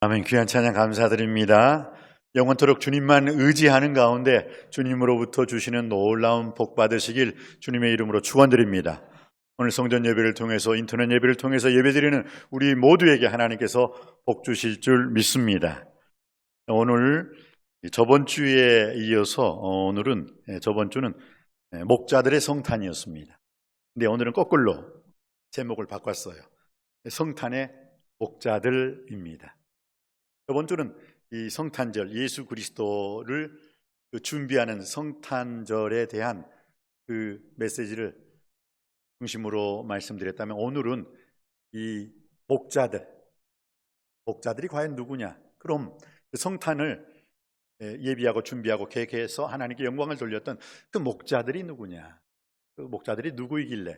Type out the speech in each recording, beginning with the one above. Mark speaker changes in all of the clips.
Speaker 1: 아멘. 귀한 찬양 감사드립니다. 영원토록 주님만 의지하는 가운데 주님으로부터 주시는 놀라운 복 받으시길 주님의 이름으로 축원드립니다. 오늘 성전 예배를 통해서 인터넷 예배를 통해서 예배드리는 우리 모두에게 하나님께서 복 주실 줄 믿습니다. 오늘 저번 주에 이어서 저번 주는 목자들의 성탄이었습니다. 근데 오늘은 거꾸로 제목을 바꿨어요. 성탄의 목자들입니다. 저번 주는 이 성탄절, 예수 그리스도를 준비하는 성탄절에 대한 그 메시지를 중심으로 말씀드렸다면, 오늘은 이 목자들이 과연 누구냐? 그럼 그 성탄을 예비하고 준비하고 계획해서 하나님께 영광을 돌렸던 그 목자들이 누구냐? 그 목자들이 누구이길래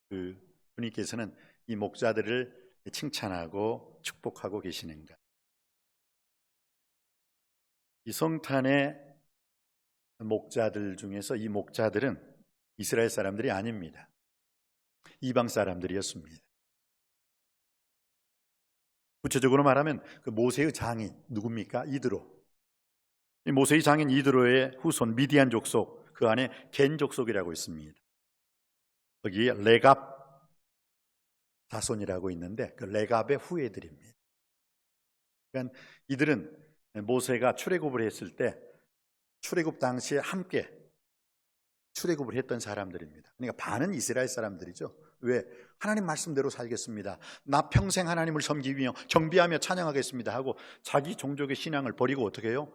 Speaker 1: 그 주님께서는 이 목자들을 칭찬하고 축복하고 계시는가? 이 성탄의 목자들 중에서 이 목자들은 이스라엘 사람들이 아닙니다. 이방 사람들이었습니다. 구체적으로 말하면 그 모세의 장인 누굽니까? 이드로. 이 모세의 장인 이드로의 후손 미디안 족속, 그 안에 겐 족속이라고 있습니다. 거기에 레갑 자손이라고 있는데 그 레갑의 후예들입니다. 그러니까 이들은 모세가 출애굽을 했을 때 출애굽 당시에 함께 출애굽을 했던 사람들입니다. 그러니까 반은 이스라엘 사람들이죠. 왜? 하나님 말씀대로 살겠습니다, 나 평생 하나님을 섬기며 경배하며 찬양하겠습니다 하고 자기 종족의 신앙을 버리고 어떻게 해요?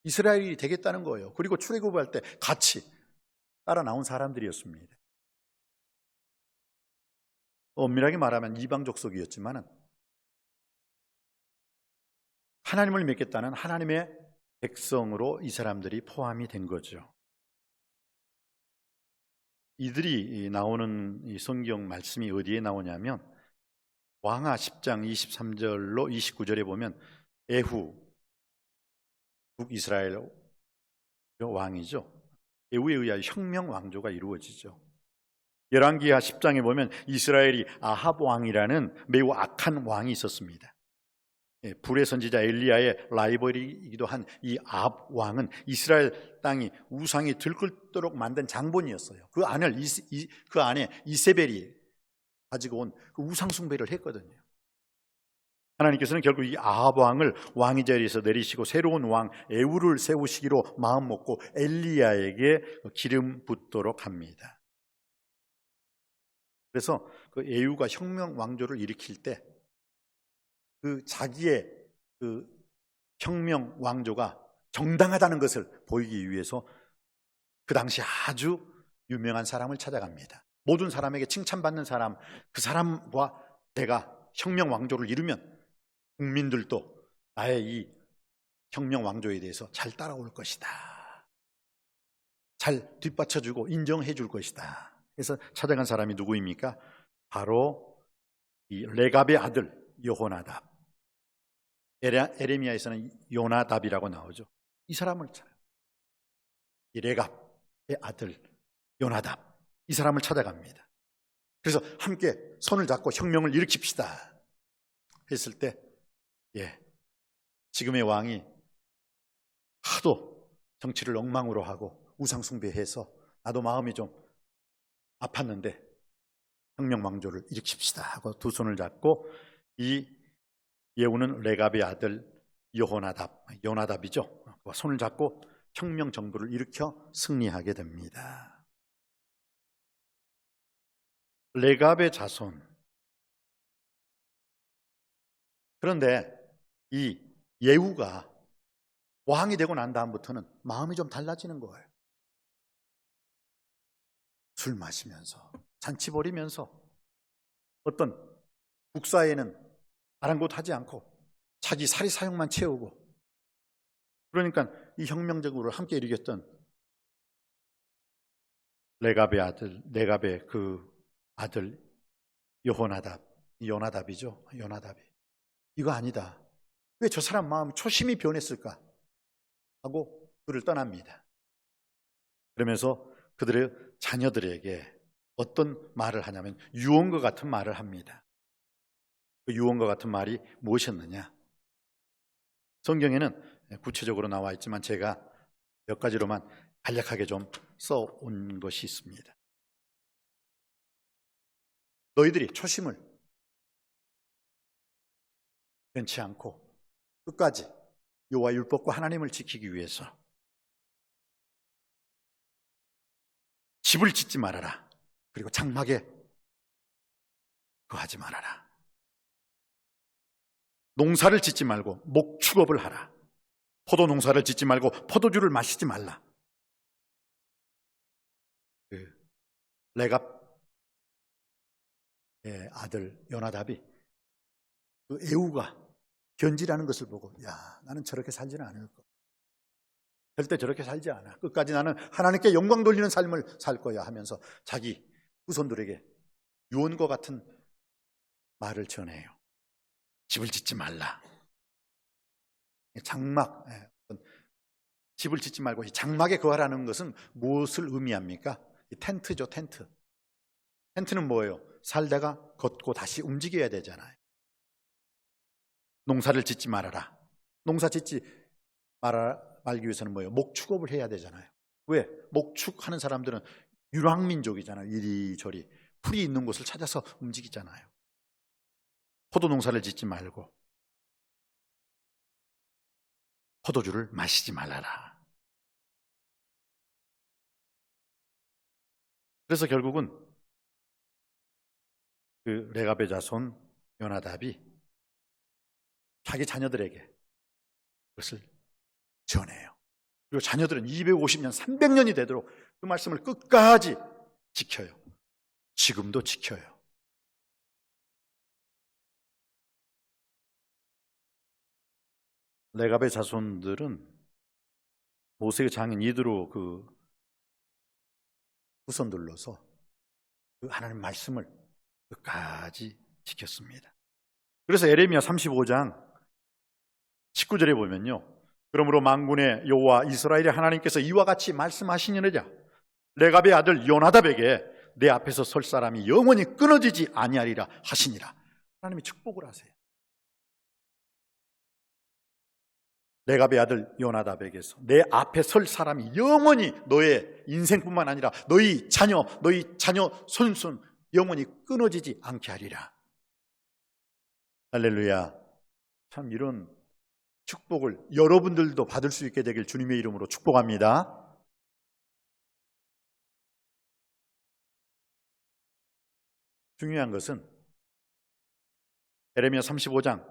Speaker 1: 이스라엘이 되겠다는 거예요. 그리고 출애굽할 때 같이 따라 나온 사람들이었습니다. 엄밀하게 말하면 이방 족속이었지만 하나님을 믿겠다는 하나님의 백성으로 이 사람들이 포함이 된 거죠. 이들이 나오는 이 성경 말씀이 어디에 나오냐면 왕하 10장 23절로 29절에 보면 에후, 북이스라엘 왕이죠. 에후에 의하여 혁명 왕조가 이루어지죠. 열왕기하 10장에 보면 이스라엘이 아합 왕이라는 매우 악한 왕이 있었습니다. 불의 선지자 엘리야의 라이벌이기도 한 이 아합 왕은 이스라엘 땅이 우상이 들끓도록 만든 장본이었어요. 그 안에 이세벨이 가지고 온 그 우상 숭배를 했거든요. 하나님께서는 결국 이 아합 왕을 왕의 자리에서 내리시고 새로운 왕 에후를 세우시기로 마음먹고 엘리야에게 기름 붓도록 합니다. 그래서 그 에후가 혁명 왕조를 일으킬 때 그 자기의 그 혁명 왕조가 정당하다는 것을 보이기 위해서 그 당시 아주 유명한 사람을 찾아갑니다. 모든 사람에게 칭찬받는 사람, 그 사람과 내가 혁명 왕조를 이루면 국민들도 나의 이 혁명 왕조에 대해서 잘 따라올 것이다, 잘 뒷받쳐주고 인정해 줄 것이다. 그래서 찾아간 사람이 누구입니까? 바로 이 레갑의 아들 여호나답. 에레미야에서는 요나답이라고 나오죠. 이 사람을 찾아요. 이 레갑의 아들 요나답, 이 사람을 찾아갑니다. 그래서 함께 손을 잡고 혁명을 일으킵시다 했을 때 지금의 왕이 하도 정치를 엉망으로 하고 우상숭배해서 나도 마음이 좀 아팠는데 혁명 왕조를 일으킵시다 하고 두 손을 잡고 이 예후는 레갑의 아들 요나답이죠. 손을 잡고 혁명 정부를 일으켜 승리하게 됩니다. 레갑의 자손. 그런데 이 예후가 왕이 되고 난 다음부터는 마음이 좀 달라지는 거예요. 술 마시면서 잔치 벌이면서 어떤 국사에는 아랑곳하지 않고 자기 사리 사욕만 채우고, 그러니까 이 혁명적으로 함께 일으켰던 레갑의 그 아들 요나답이죠. 요나답이 이거 아니다, 왜 저 사람 마음이 초심이 변했을까 하고 그를 떠납니다. 그러면서 그들의 자녀들에게 어떤 말을 하냐면 유언과 같은 말을 합니다. 그 유언과 같은 말이 무엇이었느냐? 성경에는 구체적으로 나와 있지만 제가 몇 가지로만 간략하게 좀 써온 것이 있습니다. 너희들이 초심을 변치 않고 끝까지 여호와 율법과 하나님을 지키기 위해서 집을 짓지 말아라. 그리고 장막에 거하지 말아라. 농사를 짓지 말고 목축업을 하라. 포도 농사를 짓지 말고 포도주를 마시지 말라. 레갑의 아들 요나답이 그 에후가 견지라는 것을 보고, 야, 나는 저렇게 살지는 않을 거야. 절대 저렇게 살지 않아. 끝까지 나는 하나님께 영광 돌리는 삶을 살 거야 하면서 자기 후손들에게 유언과 같은 말을 전해요. 집을 짓지 말라. 장막, 집을 짓지 말고 이 장막에 거하라는 것은 무엇을 의미합니까? 텐트죠, 텐트. 텐트는 뭐예요? 살다가 걷고 다시 움직여야 되잖아요. 농사를 짓지 말아라. 농사 짓지 말기 위해서는 뭐예요? 목축업을 해야 되잖아요. 왜? 목축하는 사람들은 유랑민족이잖아요. 이리저리 풀이 있는 곳을 찾아서 움직이잖아요. 포도 농사를 짓지 말고 포도주를 마시지 말아라. 그래서 결국은 그 레갑의 자손 요나답이 자기 자녀들에게 그것을 전해요. 그리고 자녀들은 250년, 300년이 되도록 그 말씀을 끝까지 지켜요. 지금도 지켜요. 레갑의 자손들은 모세의 장인 이드로 그 후손들로서 그 하나님 말씀을 끝까지 지켰습니다. 그래서 에레미야 35장 19절에 보면요, 그러므로 만군의 여호와 이스라엘의 하나님께서 이와 같이 말씀하시느니라. 레갑의 아들 요나답에게 내 앞에서 설 사람이 영원히 끊어지지 아니하리라 하시니라. 하나님이 축복을 하세요. 레갑의 아들 요나답에게서 내 앞에 설 사람이 영원히 너의 인생뿐만 아니라 너희 자녀 손손 영원히 끊어지지 않게 하리라. 할렐루야. 참 이런 축복을 여러분들도 받을 수 있게 되길 주님의 이름으로 축복합니다. 중요한 것은 에레미야 35장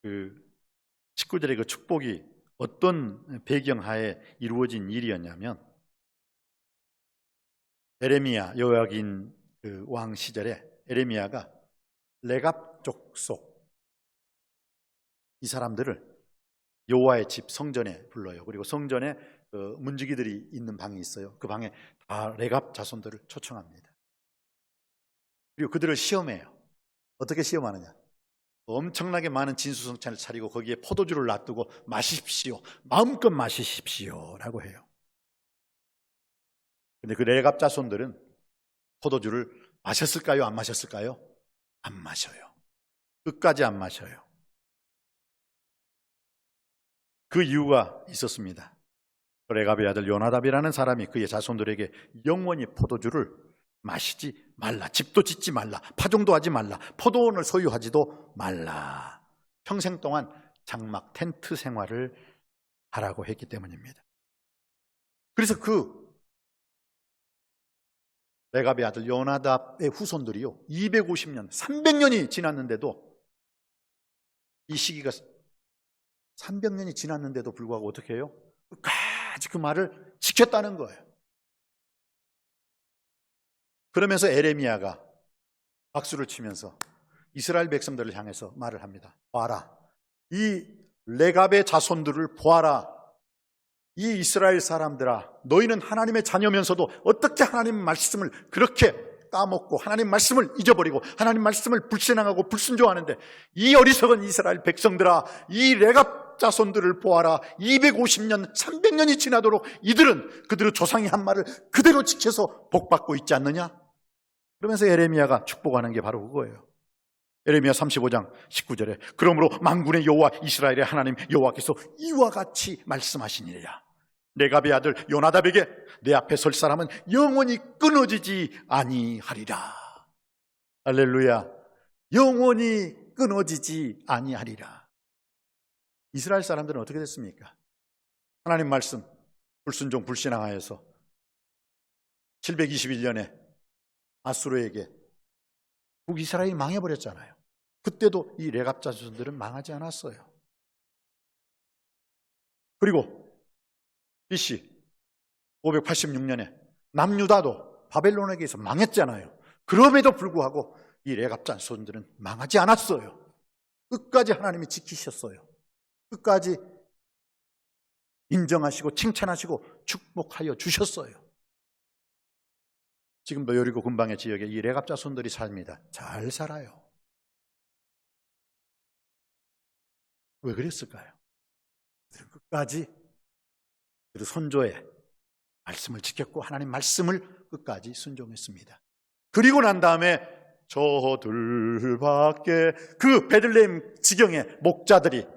Speaker 1: 그 19절의 그 축복이 어떤 배경하에 이루어진 일이었냐면, 에레미야 여호야긴 그 왕 시절에 에레미야가 레갑 족속 이 사람들을 여호와의 집 성전에 불러요. 그리고 성전에 그 문지기들이 있는 방이 있어요. 그 방에 다 레갑 자손들을 초청합니다. 그리고 그들을 시험해요. 어떻게 시험하느냐? 엄청나게 많은 진수성찬을 차리고 거기에 포도주를 놔두고 마십시오, 마음껏 마시십시오 라고 해요. 근데 그 레갑 자손들은 포도주를 마셨을까요? 안 마셨을까요? 안 마셔요. 끝까지 안 마셔요. 그 이유가 있었습니다. 레갑의 아들 요나답이라는 사람이 그의 자손들에게 영원히 포도주를 마시지 말라, 집도 짓지 말라, 파종도 하지 말라, 포도원을 소유하지도 말라, 평생 동안 장막 텐트 생활을 하라고 했기 때문입니다. 그래서 그 레갑의 아들 요나답의 후손들이요 250년, 300년이 지났는데도, 이 시기가 300년이 지났는데도 불구하고 어떻게 해요? 끝까지 그 말을 지켰다는 거예요. 그러면서 에레미야가 박수를 치면서 이스라엘 백성들을 향해서 말을 합니다. 봐라, 이 레갑의 자손들을 보아라. 이 이스라엘 사람들아, 너희는 하나님의 자녀면서도 어떻게 하나님 말씀을 그렇게 까먹고 하나님 말씀을 잊어버리고 하나님 말씀을 불신앙하고 불순종하는데, 이 어리석은 이스라엘 백성들아, 이 레갑 자손들을 보아라. 250년, 300년이 지나도록 이들은 그들의 조상이 한 말을 그대로 지켜서 복받고 있지 않느냐? 그러면서 에레미야가 축복하는 게 바로 그거예요. 에레미야 35장 19절에 그러므로 만군의 여호와 이스라엘의 하나님 여호와께서 이와 같이 말씀하시니라. 레갑의 아들 요나답에게 내 앞에 설 사람은 영원히 끊어지지 아니하리라. 할렐루야. 영원히 끊어지지 아니하리라. 이스라엘 사람들은 어떻게 됐습니까? 하나님 말씀 불순종 불신앙하여서 721년에 아수르에게 북이스라엘이 망해버렸잖아요. 그때도 이 레갑 자손들은 망하지 않았어요. 그리고 BC 586년에 남유다도 바벨론에게 의해서 망했잖아요. 그럼에도 불구하고 이 레갑 자손들은 망하지 않았어요. 끝까지 하나님이 지키셨어요. 끝까지 인정하시고 칭찬하시고 축복하여 주셨어요. 지금도 여리고 근방의 지역에 이 레갑 자손들이 삽니다. 잘 살아요. 왜 그랬을까요? 끝까지 선조의 말씀을 지켰고 하나님 말씀을 끝까지 순종했습니다. 그리고 난 다음에 저들밖에 그 베들레헴 지경의 목자들이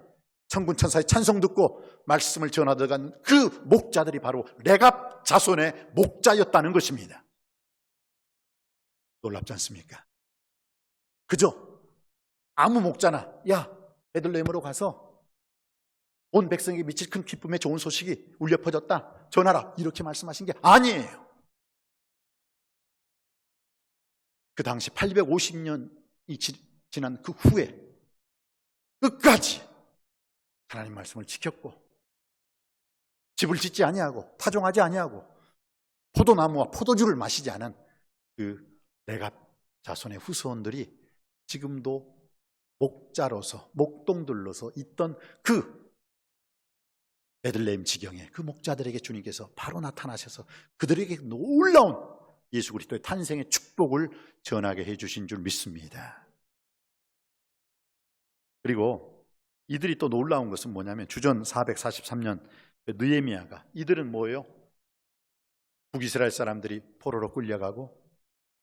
Speaker 1: 천군 천사의 찬송 듣고 말씀을 전하던 그 목자들이 바로 레갑 자손의 목자였다는 것입니다. 놀랍지 않습니까? 그저 아무 목자나 야 베들레헴으로 가서 온 백성에게 미칠 큰 기쁨의 좋은 소식이 울려 퍼졌다 전하라 이렇게 말씀하신 게 아니에요. 그 당시 850년이 지난 그 후에 끝까지 하나님 말씀을 지켰고 집을 짓지 아니하고 타종하지 아니하고 포도나무와 포도주를 마시지 않은 그 레갑 자손의 후손들이 지금도 목자로서 목동들로서 있던 그 베들레헴 지경에 그 목자들에게 주님께서 바로 나타나셔서 그들에게 놀라운 예수 그리스도의 탄생의 축복을 전하게 해주신 줄 믿습니다. 그리고 이들이 또 놀라운 것은 뭐냐면 주전 443년 느헤미야가 이들은 뭐예요? 북이스라엘 사람들이 포로로 끌려가고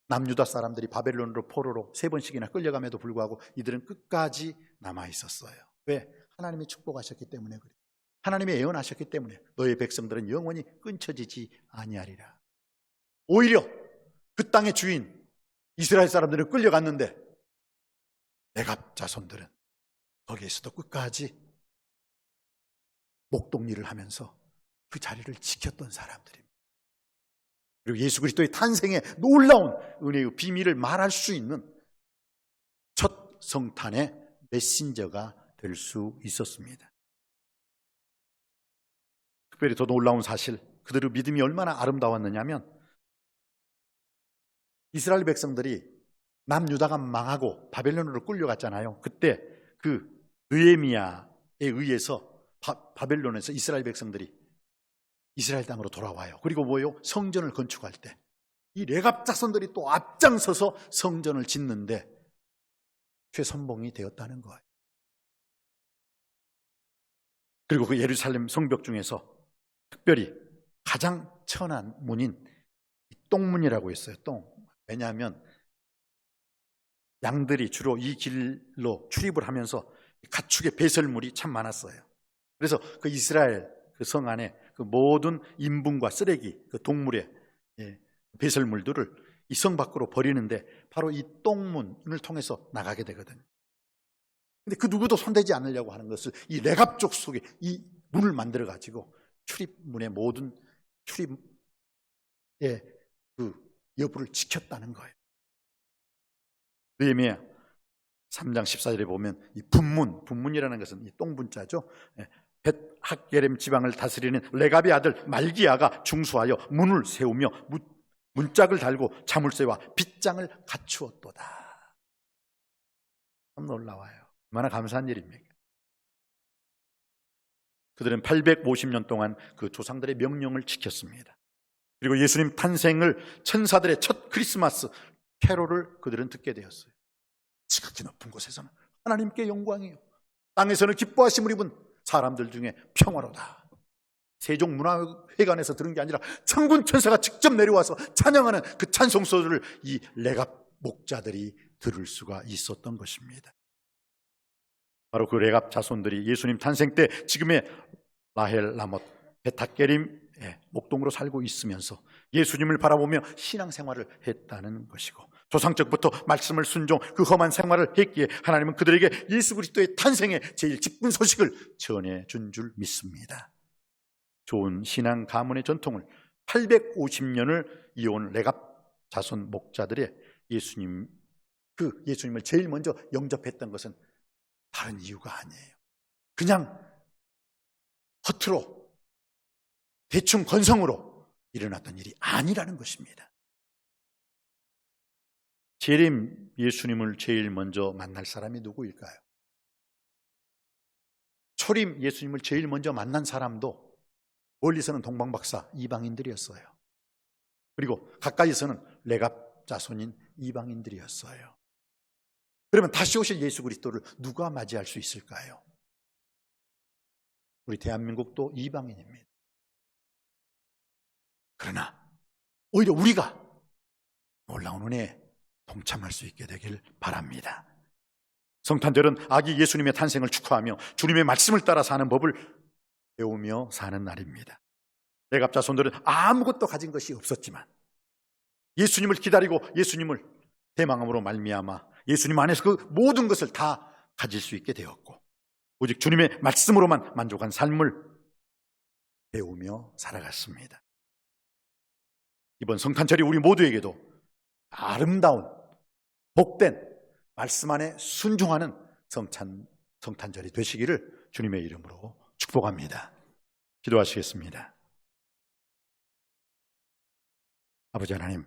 Speaker 1: 남유다 사람들이 바벨론으로 포로로 3번씩이나 끌려감에도 불구하고 이들은 끝까지 남아 있었어요. 왜? 하나님이 축복하셨기 때문에 그래요. 하나님이 예언하셨기 때문에 너의 백성들은 영원히 끊쳐지지 아니하리라. 오히려 그 땅의 주인 이스라엘 사람들은 끌려갔는데 레갑 자손들은 거기에서도 끝까지 목동일을 하면서 그 자리를 지켰던 사람들입니다. 그리고 예수 그리스도의 탄생의 놀라운 은혜의 비밀을 말할 수 있는 첫 성탄의 메신저가 될 수 있었습니다. 특별히 더 놀라운 사실, 그들의 믿음이 얼마나 아름다웠느냐면 이스라엘 백성들이 남유다가 망하고 바벨론으로 끌려갔잖아요. 그때 그 느헤미야에 의해서 바벨론에서 이스라엘 백성들이 이스라엘 땅으로 돌아와요. 그리고 뭐예요? 성전을 건축할 때 이 레갑 자손들이 또 앞장서서 성전을 짓는데 최선봉이 되었다는 거예요. 그리고 그 예루살렘 성벽 중에서 특별히 가장 천한 문인 똥문이라고 있어요. 똥. 왜냐하면 양들이 주로 이 길로 출입을 하면서 가축의 배설물이 참 많았어요. 그래서 그 이스라엘 그 성 안에 그 모든 인분과 쓰레기, 그 동물의 배설물들을 이 성 밖으로 버리는데 바로 이 똥문을 통해서 나가게 되거든요. 근데 그 누구도 손대지 않으려고 하는 것을 이 레갑 족속에 이 문을 만들어 가지고 출입문의 모든 출입의 그 여부를 지켰다는 거예요. 느헤미야 3장 14절에 보면 이 분문이라는 것은 이 똥분자죠. 벳학게렘 지방을 다스리는 레갑의 아들 말기야가 중수하여 문을 세우며 문짝을 달고 자물쇠와 빗장을 갖추었도다. 참 놀라워요. 얼마나 감사한 일입니까? 그들은 850년 동안 그 조상들의 명령을 지켰습니다. 그리고 예수님 탄생을 천사들의 첫 크리스마스 캐롤을 그들은 듣게 되었어요. 지극히 높은 곳에서는 하나님께 영광이요, 땅에서는 기뻐하심을 입은 사람들 중에 평화로다. 세종문화회관에서 들은 게 아니라 천군 천사가 직접 내려와서 찬양하는 그 찬송소를 이 레갑 목자들이 들을 수가 있었던 것입니다. 바로 그 레갑 자손들이 예수님 탄생 때 지금의 라헬, 라못, 베타게림의 목동으로 살고 있으면서 예수님을 바라보며 신앙생활을 했다는 것이고, 조상적부터 말씀을 순종, 그 험한 생활을 했기에 하나님은 그들에게 예수 그리스도의 탄생의 제일 기쁜 소식을 전해준 줄 믿습니다. 좋은 신앙 가문의 전통을 850년을 이어온 레갑 자손 목자들의 예수님을 제일 먼저 영접했던 것은 다른 이유가 아니에요. 그냥 허투루 대충 건성으로 일어났던 일이 아니라는 것입니다. 재림 예수님을 제일 먼저 만날 사람이 누구일까요? 초림 예수님을 제일 먼저 만난 사람도 멀리서는 동방박사 이방인들이었어요. 그리고 가까이서는 레갑 자손인 이방인들이었어요. 그러면 다시 오실 예수 그리스도를 누가 맞이할 수 있을까요? 우리 대한민국도 이방인입니다. 그러나 오히려 우리가 놀라운 은혜에 동참할 수 있게 되길 바랍니다. 성탄절은 아기 예수님의 탄생을 축하하며 주님의 말씀을 따라 사는 법을 배우며 사는 날입니다. 레갑 자손들은 아무것도 가진 것이 없었지만 예수님을 기다리고 예수님을 대망함으로 말미암아 예수님 안에서 그 모든 것을 다 가질 수 있게 되었고, 오직 주님의 말씀으로만 만족한 삶을 배우며 살아갔습니다. 이번 성탄절이 우리 모두에게도 아름다운 복된 말씀 안에 순종하는 성탄절이 되시기를 주님의 이름으로 축복합니다. 기도하시겠습니다. 아버지 하나님,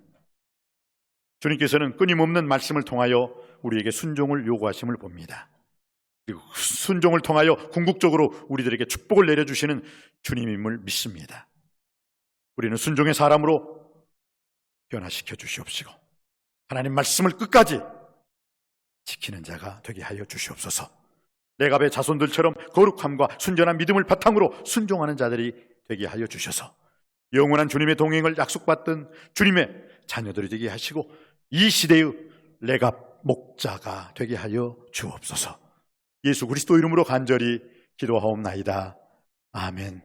Speaker 1: 주님께서는 끊임없는 말씀을 통하여 우리에게 순종을 요구하심을 봅니다. 그리고 순종을 통하여 궁극적으로 우리들에게 축복을 내려주시는 주님임을 믿습니다. 우리는 순종의 사람으로 변화시켜 주시옵시고 하나님 말씀을 끝까지 지키는 자가 되게 하여 주시옵소서. 레갑의 자손들처럼 거룩함과 순전한 믿음을 바탕으로 순종하는 자들이 되게 하여 주셔서 영원한 주님의 동행을 약속받던 주님의 자녀들이 되게 하시고 이 시대의 레갑 목자가 되게 하여 주옵소서. 예수 그리스도 이름으로 간절히 기도하옵나이다. 아멘.